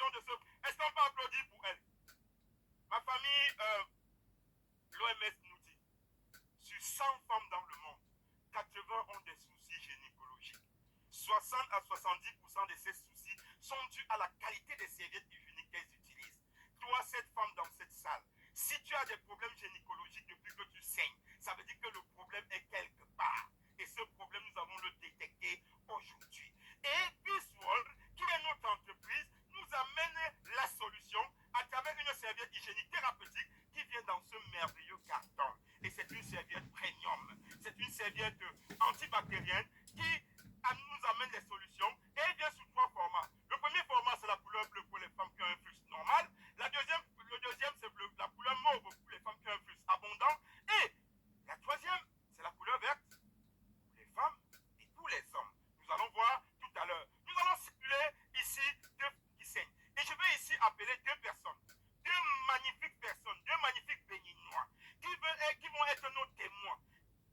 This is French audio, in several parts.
question de ce... Est-ce qu'on peut applaudir pour elle? Ma famille, l'OMS nous dit, sur 100 femmes dans le monde, 80 ont des soucis gynécologiques. 60 à 70% de ces soucis sont dus à la qualité des serviettes hygiéniques qu'elles utilisent. Toi, cette femme dans cette salle, si tu as des problèmes gynécologiques depuis que tu saignes, ça veut dire que le problème est quelque part. Et ce problème, nous allons le détecter aujourd'hui. Et Peace World, qui est notre entreprise, nous amène la solution à travers une serviette hygiénique thérapeutique qui vient dans ce merveilleux carton. Et c'est une serviette premium. C'est une serviette antibactérienne qui nous amène des solutions et elle vient sous 3 formats. Le premier format, c'est la couleur bleue pour les femmes qui ont un flux normal. Le deuxième, c'est la couleur mauve pour les femmes qui ont un flux abondant. Et la troisième, c'est la couleur verte pour les femmes et pour les hommes. Nous allons voir tout à l'heure. Nous allons simuler ici deux qui saignent. Et je vais ici appeler deux personnes. Deux magnifiques personnes, deux magnifiques béninois qui vont être nos témoins.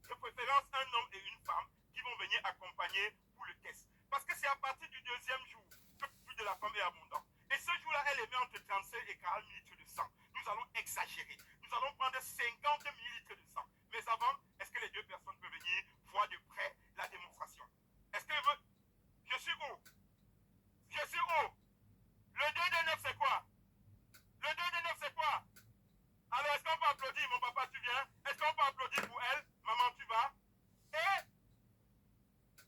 De préférence, un homme et une femme qui vont venir accompagner pour le test. Parce que c'est à partir du deuxième jour que le flux de la femme est abondant. Et ce jour-là, elle émet entre 35 et 40 millilitres de sang. Nous allons exagérer. Nous allons prendre 50 millilitres de sang. Mais avant, est-ce que les deux personnes peuvent venir voir de près la démonstration? Est-ce que je suis où? Je suis où? Le 2 de 9, c'est quoi? Le 2 de 9, c'est quoi? Alors, est-ce qu'on peut applaudir? Mon papa, tu viens? Est-ce qu'on peut applaudir pour elle? Maman, tu vas? Et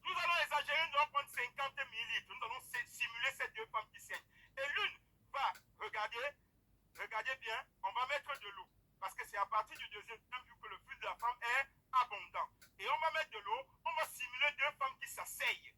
nous allons exagérer, nous allons prendre 50 millilitres. Nous allons simuler ces deux femmes qui saignent. Et l'une va, regardez bien, on va mettre de l'eau. Parce que c'est à partir du deuxième jour que le flux de la femme est abondant. Et on va mettre de l'eau, on va simuler deux femmes qui s'asseyent.